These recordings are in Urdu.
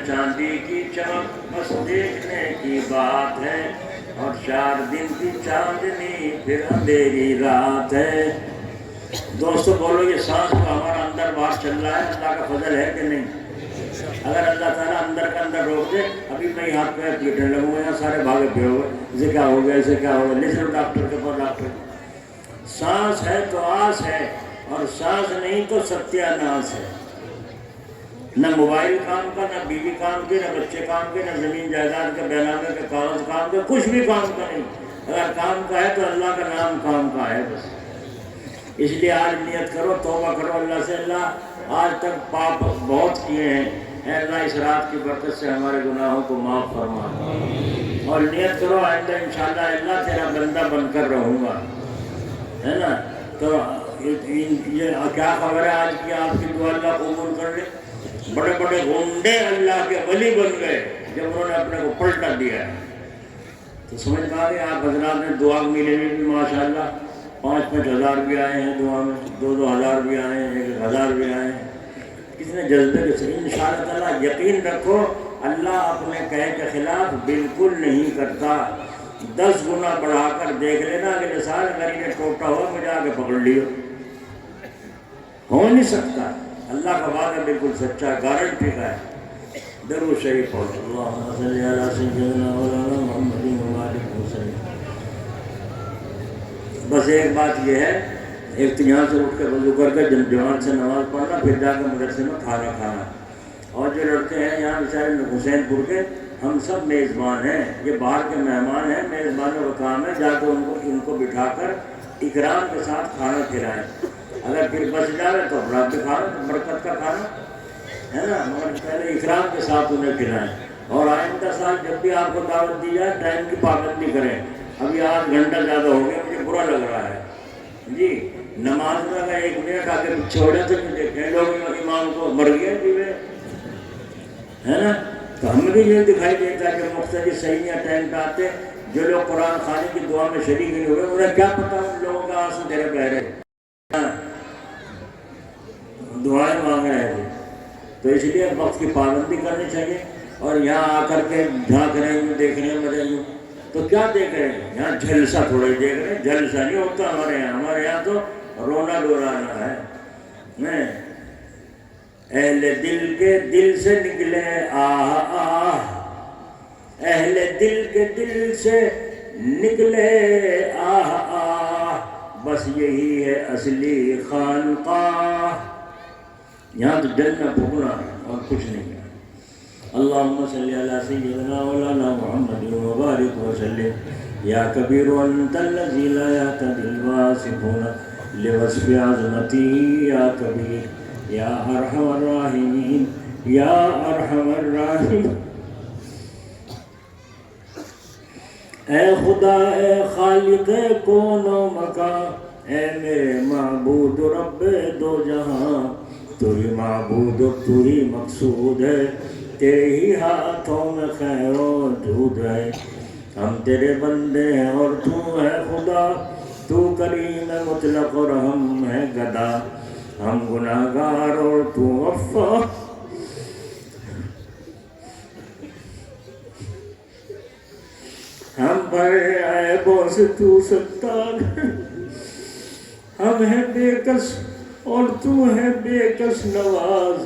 چاندی کی چمک بس دیکھنے کی بات ہے، اور 4 دن کی چاندنی پھر اندھیری رات ہے۔ دوستو بولو، یہ سانس کو ہمارا اندر باہر چل رہا ہے، اللہ کا فضل ہے کہ نہیں؟ اگر اللہ تعالیٰ اندر کا اندر روک دے، ابھی میں ہاتھ پیر پیٹنے لگوں گا، سارے بھاگے پھرو گے، اسے کیا ہو گیا، اسے کیا ہو گیا، لے چلو ڈاکٹر کے پاس۔ ڈاکٹر سانس ہے تو آس ہے، اور سانس نہیں تو ستیہ ناس ہے۔ نہ موبائل کام کا، نہ بیوی کام کے، نہ بچے کام کے، نہ زمین جائیداد کے بینامے کے کاغذ کام کے، کچھ بھی کام کا نہیں۔ اگر کام کا ہے تو اللہ کا نام کام کا ہے بس۔ اس لیے آج نیت کرو، توبہ کرو اللہ سے، اللہ آج تک پاپ بہت کیے ہیں، اے اللہ اس رات کی برکت سے ہمارے گناہوں کو معاف فرما، اور نیت کرو آئندہ انشاءاللہ اللہ تیرا بندہ بن کر رہوں گا، ہے نا؟ تو یہ کیا خبر ہے آج کی؟ آپ کی دعا اللہ قبول کر لے۔ بڑے بڑے غنڈے اللہ کے ولی بن گئے جب انہوں نے اپنے کو پلٹا دیا ہے۔ تو سمجھ پا رہے آپ حضرات نے دعا ملے میں بھی ماشاءاللہ 5-5 ہزار بھی آئے ہیں دعا میں، 2-2 ہزار بھی آئے ہیں، 1 ہزار بھی آئے ہیں۔ کتنے جذبے کے ساتھ انشاءاللہ تعالیٰ یقین رکھو، اللہ اپنے کہے کے خلاف بالکل نہیں کرتا۔ 10 گنا بڑھا کر دیکھ لینا، اگلے سال اگر یہ ٹوٹا ہوا مجھے آگے پکڑ لیو، ہو نہیں سکتا۔ اللہ کا وعدہ بالکل سچا، گارنٹی کا ہے۔ درود شریف پڑھو، اللہم صلی علی سیدنا مولانا محمد وآلہ وسلم۔ بس ایک بات یہ ہے، ایک تو یہاں سے اٹھ کے وضو کر کے جماعت سے نماز پڑھنا، پھر جا کے مدرسے میں کھانا کھانا۔ اور جو لڑکے ہیں یہاں بیچارے حسین پور کے، ہم سب میزبان ہیں، یہ باہر کے مہمان ہیں، میزبانوں کا کام ہے جا کے ان کو بٹھا کر اکرام کے ساتھ کھانا کھلائیں۔ اگر پھر بچ جائے تو رات میں کھانا، برکت کا کھانا ہے نا، مگر پہلے اکرام کے ساتھ انہیں کھلائیں۔ اور آئندہ سال جب بھی آپ کو دعوت دی جائے ٹائم کی پابندی کریں۔ ابھی 8 گھنٹہ زیادہ ہو گیا، مجھے برا لگ رہا ہے جی، نماز میں اگر 1 منٹ آگے پیچھے ہو جائے تو دیکھیں لوگ امام کو مر گئے جیوے، ہے نا؟ تو ہمیں بھی یہ دکھائی دیتا ہے کہ مختلف صحیح ٹائم پہ آتے، جو لوگ قرآن خوانی کی دعا میں شریک نہیں ہوئے انہیں کیا پتا ان لوگوں کا آنسو تیرے بہرے دعائیں مانگ رہے تھے۔ تو اس لیے وقت کی پابندی کرنی چاہیے۔ اور یہاں آ کر کے جھانک رہے ہیں، دیکھ رہے ہیں، مزے یوں تو کیا دیکھ رہے ہیں؟ یہاں جلسہ تھوڑا ہی دیکھ رہے ہیں، جلسہ نہیں ہوتا ہمارے یہاں تو رونا ڈولانا ہے۔ اہل دل کے دل سے نکلے آہ آہ، اہل دل کے دل سے نکلے آہ آہ، بس یہی ہے اصلی خانقاہ۔ یہاں تو جلنا بھگنا ہے اور کچھ نہیں ہے۔ اللہم صلی علی سیدنا مولانا محمد وبارک وسلم۔ یا کبیر انت الذی لا یعتدی الواصفون لوصف عظمتی، یا کبیر یا ارحم الراحمین، یا ارحم الراحمین۔ اے خدا، اے خالق کون و مکان، اے میرے معبود رب دو جہاں، تو ہی معبود اور تو ہی مقصود ہے، تیرے ہی ہاتھوں میں خیر و جود ہے۔ ہم تیرے بندے ہیں اور تو ہے خدا، تو کریم مطلق اور ہم ہے گدا، ہم گناہگار اور تو غفار۔ ہم بڑے عیبوں سے تو ستار، ہم ہیں بے کس اور تو ہے بے کس نواز،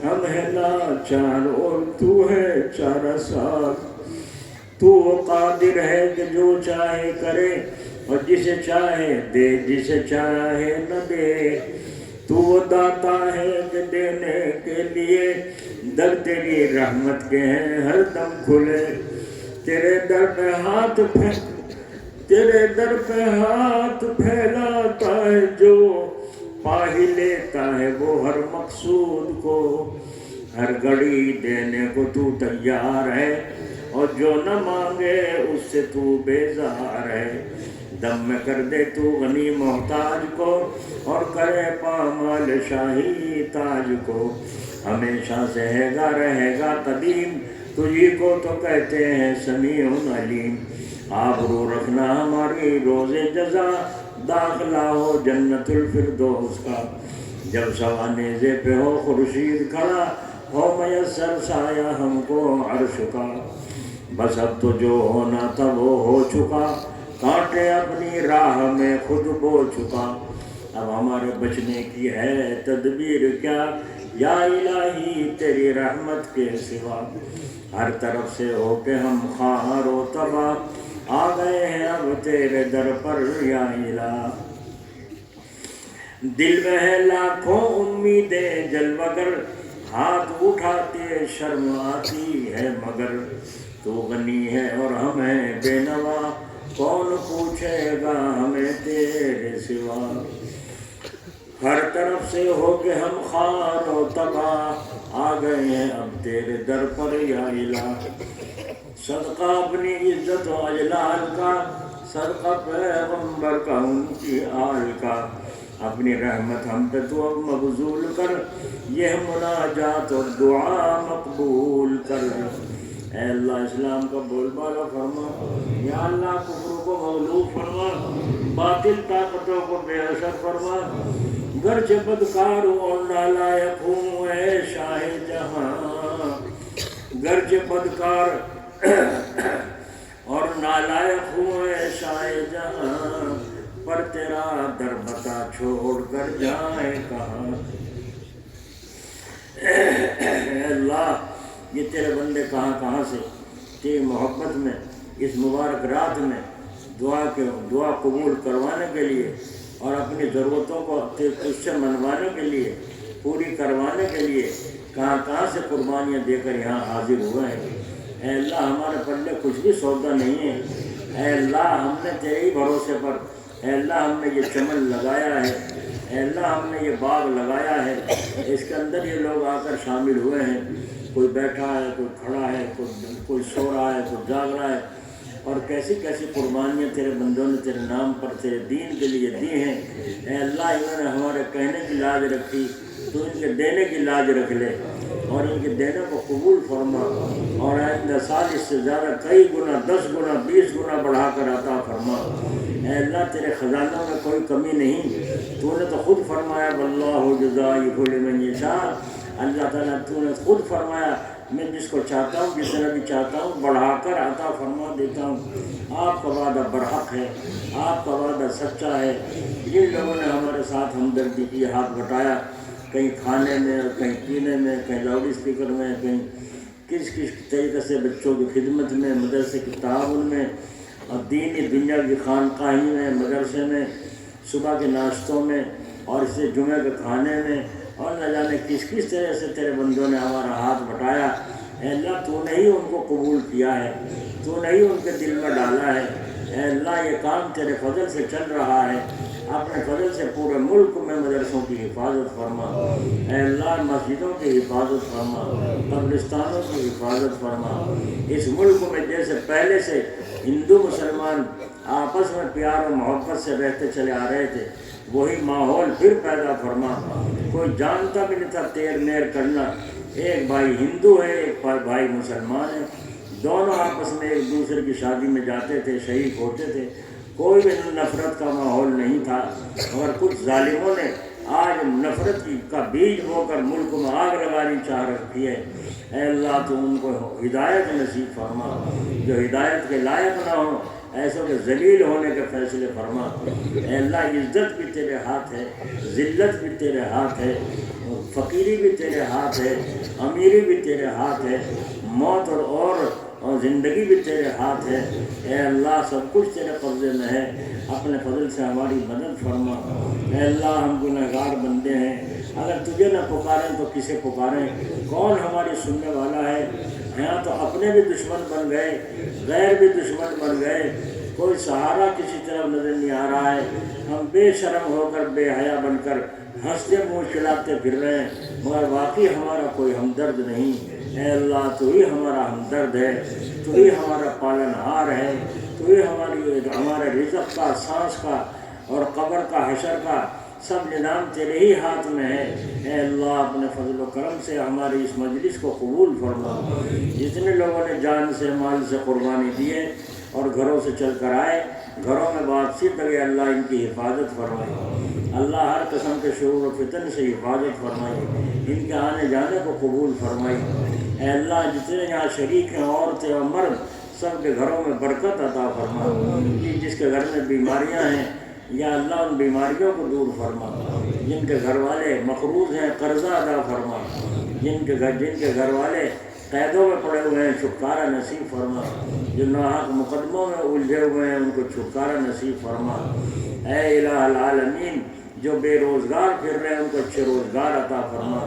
ہم ہیں لاچار اور تو ہے چارہ ساز۔ تو قادر ہے کہ جو چاہے کرے، اور جسے چاہے دے، جسے چاہے نہ دے۔ تو وہ داتا ہے کہ دینے کے لیے در تیری رحمت کے ہیں ہر دم کھلے۔ تیرے در پہ ہاتھ تیرے در پہ ہاتھ پھیلاتا ہے جو، پا ہی لیتا ہے وہ ہر مقصود کو۔ ہر گھڑی دینے کو تو تیار ہے، اور جو نہ مانگے اس سے تو بیزار ہے۔ دم میں کر دے تو غنی محتاج کو، اور کرے پامال شاہی تاج کو۔ ہمیشہ سے رہے گا قدیم، تجھی کو تو کہتے ہیں سمیع علیم۔ آبرو رکھنا ہماری روز جزا، داخلہ ہو جنت الفردوس کا۔ جب سوانیزے پہ ہو خورشید کھڑا، ہو میسر سایہ ہم کو عرش کا، بس اب تو جو ہونا تھا وہ ہو چکا، کانٹے اپنی راہ میں خود بو چکا، اب ہمارے بچنے کی ہے تدبیر کیا، یا الہی تیری رحمت کے سوا، ہر طرف سے ہو کے ہم خار و تباہ، آ گئے ہیں اب تیرے در پر یا الہ، دل میں ہے لاکھوں امیدیں جلوگر، ہاتھ اٹھاتے شرم آتی ہے مگر، تو غنی ہے اور ہم ہیں بے نوا، کون پوچھے گا ہمیں تیرے سوا، ہر طرف سے ہو کے ہم خار و تباہ، آ گئے ہیں اب تیرے در پر یا الہ، صدقہ اپنی عزت و اجلال کا، صدقہ پیغمبر کا ان کی آل کا، اپنی رحمت ہم پہ تو اب مبذول کر، یہ مناجات اور دعا مقبول کر، اے اللہ اسلام کا بول بالا فرما، یا اللہ کفر کو مغلوب فرما، باطل طاقتوں کو بے اثر فرما، گرچہ بدکار ہوں اور نالائق ہوں اے شاہ جہاں، گرچہ بدکار اور نالائق ہوں اے شاہ جہاں، پر تیرا در بتا چھوڑ کر جائیں کہاں، اے اللہ یہ تیرے بندے کہاں کہاں سے تیری محبت میں اس مبارک رات میں دعا قبول کروانے کے لیے اور اپنی ضرورتوں کو تجھ سے منوانے کے لیے، پوری کروانے کے لیے کہاں کہاں سے قربانیاں دے کر یہاں حاضر ہوئے ہیں، اے اللہ ہمارے پلے کچھ بھی سودا نہیں ہے، اے اللہ ہم نے تیرے ہی بھروسے پر، اے اللہ ہم نے یہ چمن لگایا ہے، اے اللہ ہم نے یہ باغ لگایا ہے، اس کے اندر یہ لوگ آ کر شامل ہوئے ہیں، کوئی بیٹھا ہے، کوئی کھڑا ہے، کوئی سو رہا ہے، کوئی جاگ رہا ہے، اور کیسی کیسی قربانیاں تیرے بندوں نے تیرے نام پر تیرے دین کے لیے دی ہیں، اے اللہ انہوں نے ہمارے کہنے کی لاج رکھی، تو ان کے دینے کی لاج رکھ لے، اور ان کے دینے کو قبول فرما، اور آئندہ سال اس سے زیادہ کئی گنا 10 گنا 20 گنا بڑھا کر عطا فرما، اے اللہ تیرے خزانوں میں کوئی کمی نہیں، تو نے تو خود فرمایا واللہ جزائف لمن یشاء، اللہ تعالیٰ تو نے خود فرمایا میں جس کو چاہتا ہوں جس طرح بھی چاہتا ہوں بڑھا کر عطا فرما دیتا ہوں، آپ کا وعدہ برحق ہے، آپ کا وعدہ سچا ہے، جن لوگوں نے ہمارے ساتھ ہمدردی کی ہاتھ بٹایا، کہیں کھانے میں اور کہیں پینے میں، کہیں لاؤڈ اسپیکر میں، کہیں کس طریقے سے بچوں کی خدمت میں، مدرسے کی تعاون میں، اور دینی دنیا کی خانقاہی میں، مدرسے میں، صبح کے ناشتوں میں، اور اسے جمعہ کے کھانے میں، اور نہ جانے کس طرح سے تیرے بندوں نے ہمارا ہاتھ بٹایا، اے اللہ تو نے ہی ان کو قبول کیا ہے، تو نے ہی ان کے دل میں ڈالا ہے، اے اللہ یہ کام تیرے فضل سے چل رہا ہے، اپنے فضل سے پورے ملک میں مدرسوں کی حفاظت فرما، اے اللہ مسجدوں کی حفاظت فرما، قبرستانوں کی حفاظت فرما، اس ملک میں جیسے پہلے سے ہندو مسلمان آپس میں پیار و محبت سے رہتے چلے آ رہے تھے، وہی ماحول پھر پیدا فرما، کوئی جانتا بھی نہیں تھا تیر میر کرنا، ایک بھائی ہندو ہے ایک بھائی مسلمان ہے، دونوں آپس میں ایک دوسرے کی شادی میں جاتے تھے، شریک ہوتے تھے، کوئی بھی نفرت کا ماحول نہیں تھا، اور کچھ ظالموں نے آج نفرت کا بیج بو کر ملک میں آگ لگانی چاہ رکھی ہے، اے اللہ تو ان کو ہدایت نصیب فرما، جو ہدایت کے لائق نہ ہوں ایسوں کے ذلیل ہونے کے فیصلے فرما، اے اللہ عزت بھی تیرے ہاتھ ہے، ذلت بھی تیرے ہاتھ ہے، فقیری بھی تیرے ہاتھ ہے، امیری بھی تیرے ہاتھ ہے، موت اور زندگی بھی تیرے ہاتھ ہے، اے اللہ سب کچھ تیرے قبضے میں ہے، اپنے فضل سے ہماری مدد فرما، اے اللہ ہم گنہگار بندے ہیں، اگر تجھے نہ پکاریں تو کسے پکاریں، کون ہماری سننے والا ہے، یہاں تو اپنے بھی دشمن بن گئے، غیر بھی دشمن بن گئے، کوئی سہارا کسی طرف نظر نہیں آ رہا ہے، ہم بے شرم ہو کر بے حیا بن کر ہنستے منہ چلاتے پھر رہے ہیں، مگر واقعی ہمارا کوئی ہمدرد نہیں، اے اللہ تو ہی ہمارا ہمدرد ہے، تو ہی ہمارا پالن ہار ہے، تو ہی ہمارے رزق کا، سانس کا اور قبر کا، حشر کا سب نظام تیرے ہی ہاتھ میں ہے، اے اللہ اپنے فضل و کرم سے ہماری اس مجلس کو قبول فرما، جتنے لوگوں نے جان سے مال سے قربانی دیے اور گھروں سے چل کر آئے گھروں میں واپسی تک اللہ ان کی حفاظت فرمائے، اللہ ہر قسم کے شرور و فتن سے حفاظت فرمائے، ان کے آنے جانے کو قبول فرمائے۔ اے اللہ جتنے یہاں شریک ہیں عورتیں اور مرد سب کے گھروں میں برکت عطا فرما، جس کے گھر میں بیماریاں ہیں یا اللہ ان بیماریوں کو دور فرما، جن کے گھر والے مقروض ہیں قرضہ ادا فرما، جن کے گھر والے قیدوں میں پڑے ہوئے ہیں چھٹکارا نصیب فرما، جو ناحق مقدموں میں الجھے ہوئے ہیں ان کو چھٹکارا نصیب فرما۔ اے الہ العالمین جو بے روزگار پھر رہے ہیں ان کو اچھے روزگار عطا فرما،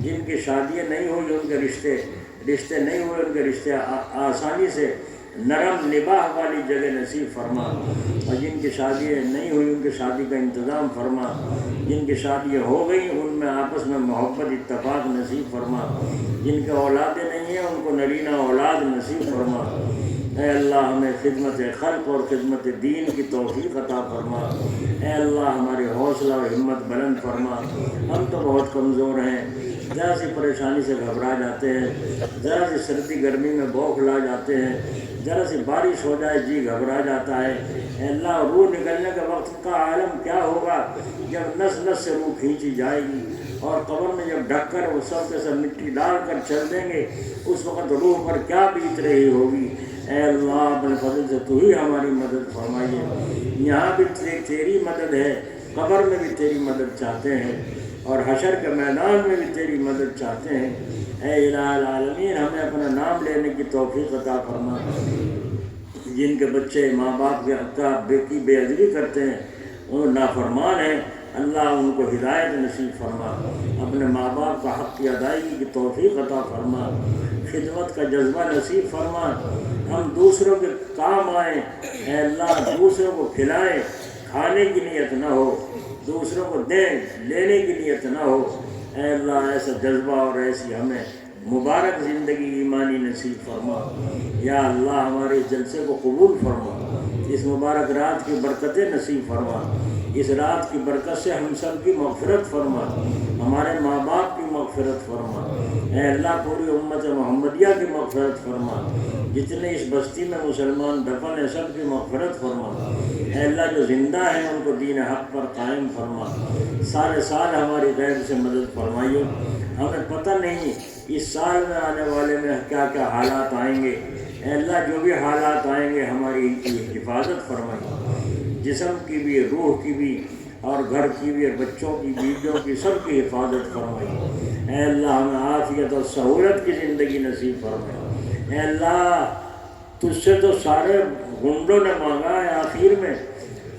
جن کی شادیاں نہیں ہوئی ان کے رشتے نہیں ہوئے ان کے رشتے آسانی سے نرم نباہ والی جگہ نصیب فرما، اور جن کی شادیاں نہیں ہوئی ان کی شادی کا انتظام فرما، جن کی شادیاں ہو گئیں ان میں آپس میں محبت اتفاق نصیب فرما، جن کے اولادیں نہیں ہیں ان کو نرینہ اولاد نصیب فرما۔ اے اللہ ہمیں خدمت خلق اور خدمت دین کی توفیق عطا فرما، اے اللہ ہماری حوصلہ اور ہمت بلند فرما، ہم تو بہت کمزور ہیں، ذرا سی پریشانی سے گھبرا جاتے ہیں، ذرا سی سردی گرمی میں بوکھلا جاتے ہیں، ذرا سی بارش ہو جائے جی گھبرا جاتا ہے۔ اے اللہ روح نکلنے کے وقت کا عالم کیا ہوگا جب نس نس سے روح کھینچی جائے گی، اور قبر میں جب ڈھک کر وہ سب کے سب مٹی ڈال کر چل دیں گے اس وقت روح پر کیا بیت رہی ہوگی۔ اے اللہ اپنے فضل سے تو ہی ہماری مدد فرمائیے، یہاں بھی تیری مدد ہے، قبر میں بھی تیری مدد چاہتے ہیں اور حشر کے میدان میں بھی تیری مدد چاہتے ہیں۔ اے الہ العالمین ہمیں اپنا نام لینے کی توفیق عطا فرما، جن کے بچے ماں باپ کی بے ادبی کرتے ہیں وہ نافرمان ہیں، اللہ ان کو ہدایت نصیب فرما، اپنے ماں باپ کا حق کی ادائیگی کی توفیق عطا فرما، خدمت کا جذبہ نصیب فرما، ہم دوسروں کے کام آئیں، اے اللہ دوسروں کو کھلائیں، کھانے کی نیت نہ ہو، دوسروں کو دیں لینے کی نیت نہ ہو۔ اے اللہ ایسا جذبہ اور ایسی ہمیں مبارک زندگی ایمانی نصیب فرما۔ یا اللہ ہمارے جلسے کو قبول فرما، اس مبارک رات کی برکتیں نصیب فرما، اس رات کی برکت سے ہم سب کی مغفرت فرما، ہمارے ماں باپ کی مغفرت فرما۔ اے اللہ پوری امت محمدیہ کی مغفرت فرما، جتنے اس بستی میں مسلمان دفن ہیں سب کی مغفرت فرما۔ اے اللہ جو زندہ ہیں ان کو دین حق پر قائم فرما، سارے سال ہماری غیب سے مدد فرمائیے، ہمیں پتہ نہیں اس سال میں آنے والے میں کیا کیا حالات آئیں گے، اے اللہ جو بھی حالات آئیں گے ہماری ان کی حفاظت فرمائیے، جسم کی بھی روح کی بھی اور گھر کی بھی اور بچوں کی بیویوں کی سب کی حفاظت فرمائیے۔ اے اللہ ہمیں عافیت اور سہولت کی زندگی نصیب فرمائے۔ اے اللہ تجھ سے تو سارے گنڈوں نے مانگا ہے، آخر میں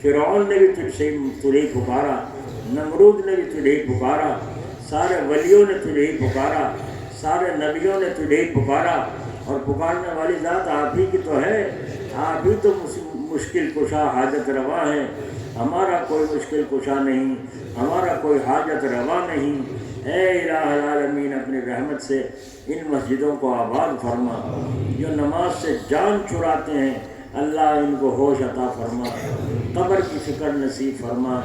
فرعون نے بھی تجھے پکارا، نمرود نے بھی تجھے پکارا، سارے ولیوں نے تجھے پکارا، سارے نبیوں نے تجھے پکارا، اور پکارنے والی ذات آپ ہی کی تو ہے، آپ ہی تو مشکل کشا حاجت روا ہے، ہمارا کوئی مشکل کشا نہیں، ہمارا کوئی حاجت روا نہیں۔ اے الہ العالمین اپنی رحمت سے ان مسجدوں کو آباد فرما، جو نماز سے جان چھڑاتے ہیں اللہ ان کو ہوش عطا فرما، قبر کی فکر نصیب فرما۔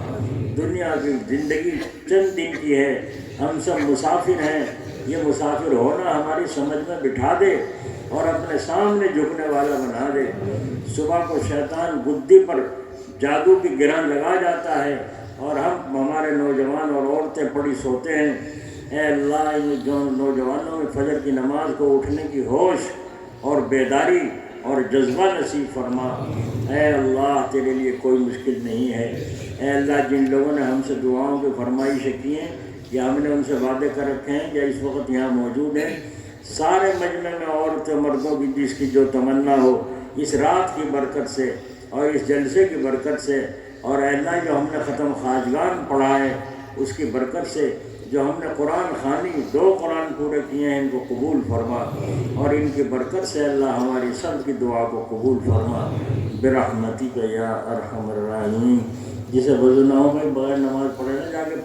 دنیا کی زندگی چند دن کی ہے، ہم سب مسافر ہیں، یہ مسافر ہونا ہماری سمجھ میں بٹھا دے اور اپنے سامنے جھکنے والا بنا دے۔ صبح کو شیطان گدی پر جادو کی گرہ لگا جاتا ہے اور ہمارے نوجوان اور عورتیں پڑی سوتے ہیں۔ اے اللہ ان نوجوانوں میں فجر کی نماز کو اٹھنے کی ہوش اور بیداری اور جذبہ نصیب فرما۔ اے اللہ تیرے لیے کوئی مشکل نہیں ہے۔ اے اللہ جن لوگوں نے ہم سے دعاؤں کی فرمائشیں کی ہیں یا ہم نے ان سے وعدے کر رکھے ہیں یا اس وقت یہاں موجود ہیں، سارے مجمع میں عورتوں مردوں کی جس کی جو تمنا ہو اس رات کی برکت سے اور اس جلسے کی برکت سے، اور اے اللہ جو ہم نے ختم خواجگان پڑھا ہے اس کی برکت سے، جو ہم نے قرآن خوانی 2 قرآن پورے کیے ہیں ان کو قبول فرما، اور ان کی برکت سے اللہ ہماری سب کی دعا کو قبول فرما برحمتک یا ارحم الراحمین۔ جسے وضو نہ ہو بغیر نماز پڑھے نہ جا کے